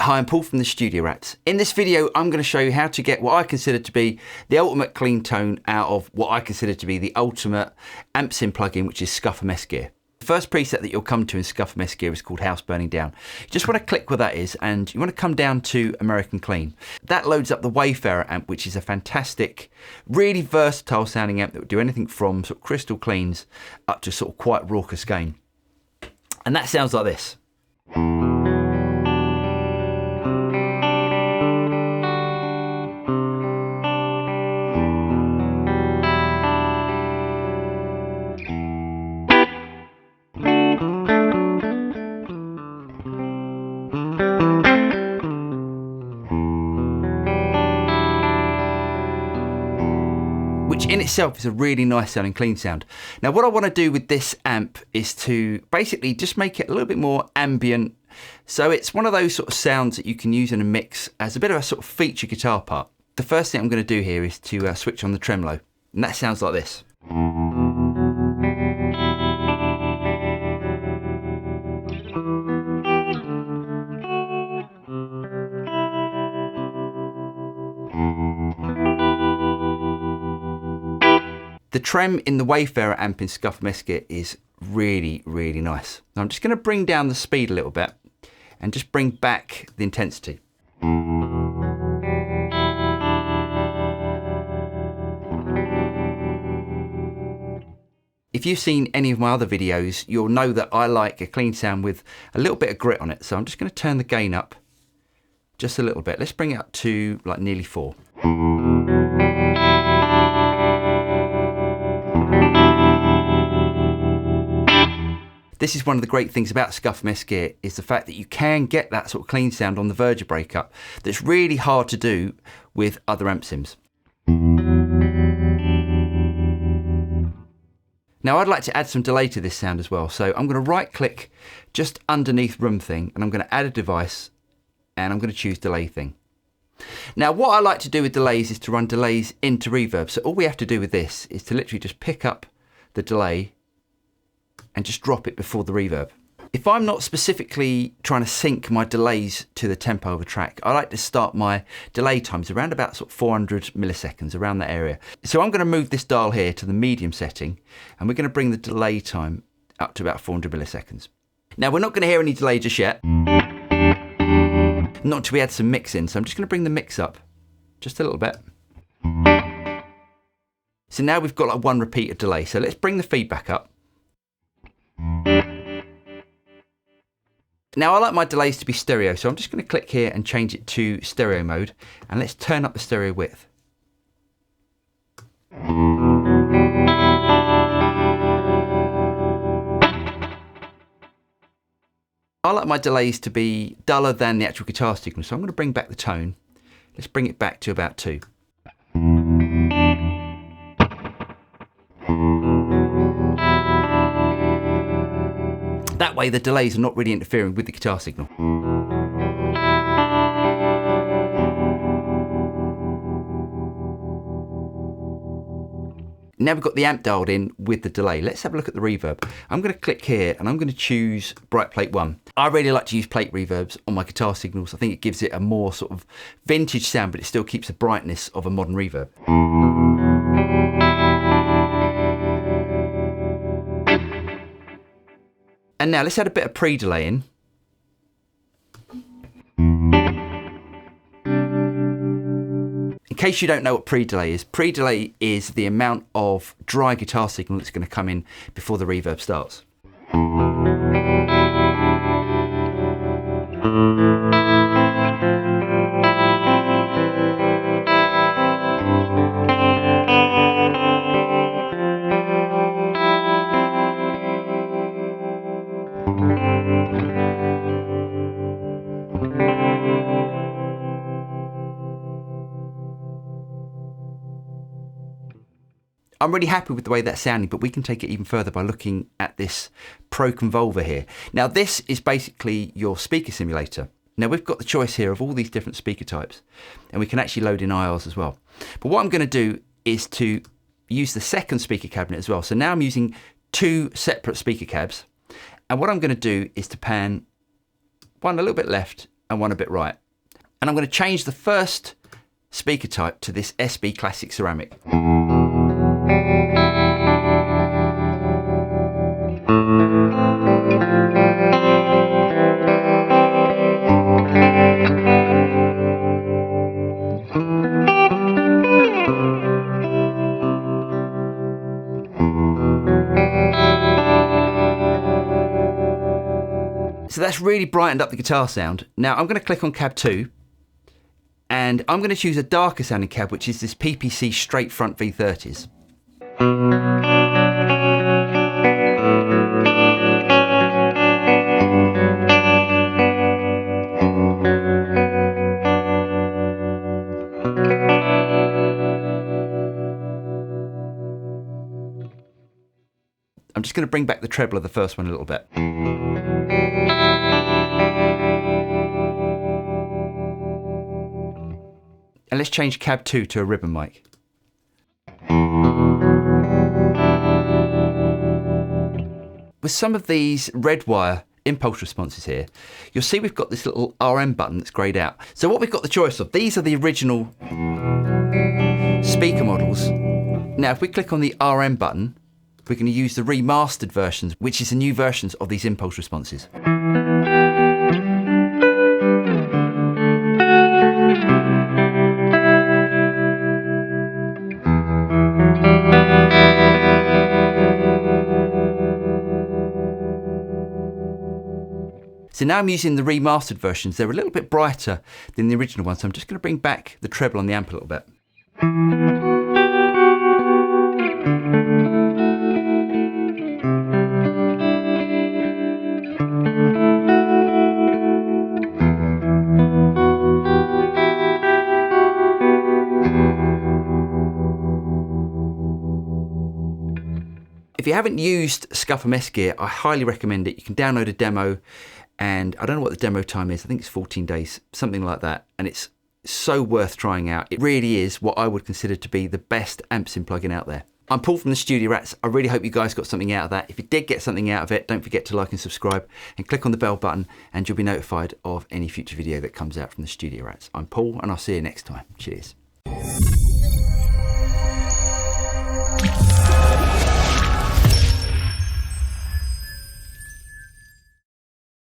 Hi, I'm Paul from the Studio Rats. In this video, I'm going to show you how to get what I consider to be the ultimate clean tone out of what I consider to be the ultimate amp sim plugin, which is Scuffham S-Gear. The first preset that you'll come to in Scuffham S-Gear is called House Burning Down. You just want to click where that is, and you want to come down to American Clean. That loads up the Wayfarer amp, which is a fantastic, really versatile sounding amp that will do anything from sort of crystal cleans up to sort of quite raucous gain. And that sounds like this. Which in itself is a really nice sounding clean sound. Now what I want to do with this amp is to basically just make it a little bit more ambient. So it's one of those sort of sounds that you can use in a mix as a bit of a sort of feature guitar part. The first thing I'm going to do here is to switch on the tremolo, and that sounds like this. The trem in the Wayfarer amp in Scuffham S-Gear is really, really nice. Now I'm just going to bring down the speed a little bit and just bring back the intensity. If you've seen any of my other videos, you'll know that I like a clean sound with a little bit of grit on it. So I'm just going to turn the gain up just a little bit. Let's bring it up to like nearly 4. This is one of the great things about Scuffham S-Gear is the fact that you can get that sort of clean sound on the verge of breakup that's really hard to do with other amp sims. Now I'd like to add some delay to this sound as well, so I'm going to right click just underneath room thing and I'm going to add a device and I'm going to choose delay thing. Now what I like to do with delays is to run delays into reverb, so all we have to do with this is to literally just pick up the delay and just drop it before the reverb. If I'm not specifically trying to sync my delays to the tempo of a track, I like to start my delay times around about sort of 400 milliseconds, around that area. So I'm going to move this dial here to the medium setting and we're going to bring the delay time up to about 400 milliseconds. Now we're not going to hear any delay just yet, not until we add some mix in, so I'm just going to bring the mix up just a little bit. So now we've got like one repeat of delay, so let's bring the feedback up. Now I like my delays to be stereo, so I'm just going to click here and change it to stereo mode, and let's turn up the stereo width. I like my delays to be duller than the actual guitar signal, so I'm going to bring back the tone. Let's bring it back to about 2. That way the delays are not really interfering with the guitar signal. Now we've got the amp dialed in with the delay. Let's have a look at the reverb. I'm going to click here and I'm going to choose Bright Plate 1. I really like to use plate reverbs on my guitar signals. I think it gives it a more sort of vintage sound, but it still keeps the brightness of a modern reverb. And now let's add a bit of pre-delay in. In case you don't know what pre-delay is the amount of dry guitar signal that's going to come in before the reverb starts. I'm really happy with the way that's sounding, but we can take it even further by looking at this Pro Convolver here. Now this is basically your speaker simulator. Now we've got the choice here of all these different speaker types, and we can actually load in IRs as well. But what I'm going to do is to use the second speaker cabinet as well. So now I'm using 2 separate speaker cabs, and what I'm going to do is to pan one a little bit left and one a bit right. And I'm going to change the first speaker type to this SB Classic Ceramic. So that's really brightened up the guitar sound. Now I'm going to click on cab 2 and I'm going to choose a darker sounding cab, which is this PPC straight front V30s. I'm just going to bring back the treble of the first one a little bit. And let's change cab 2 to a ribbon mic. With some of these red wire impulse responses here, you'll see we've got this little RM button that's greyed out. So what we've got the choice of, these are the original speaker models. Now if we click on the RM button, we're going to use the remastered versions, which is the new versions of these impulse responses. So now I'm using the remastered versions. They're a little bit brighter than the original ones, so I'm just going to bring back the treble on the amp a little bit. If you haven't used Scuffham S-Gear, I highly recommend it. You can download a demo, and I don't know what the demo time is. I think it's 14 days, something like that. And it's so worth trying out. It really is what I would consider to be the best amp sim plugin out there. I'm Paul from the Studio Rats. I really hope you guys got something out of that. If you did get something out of it, don't forget to like and subscribe and click on the bell button and you'll be notified of any future video that comes out from the Studio Rats. I'm Paul and I'll see you next time. Cheers.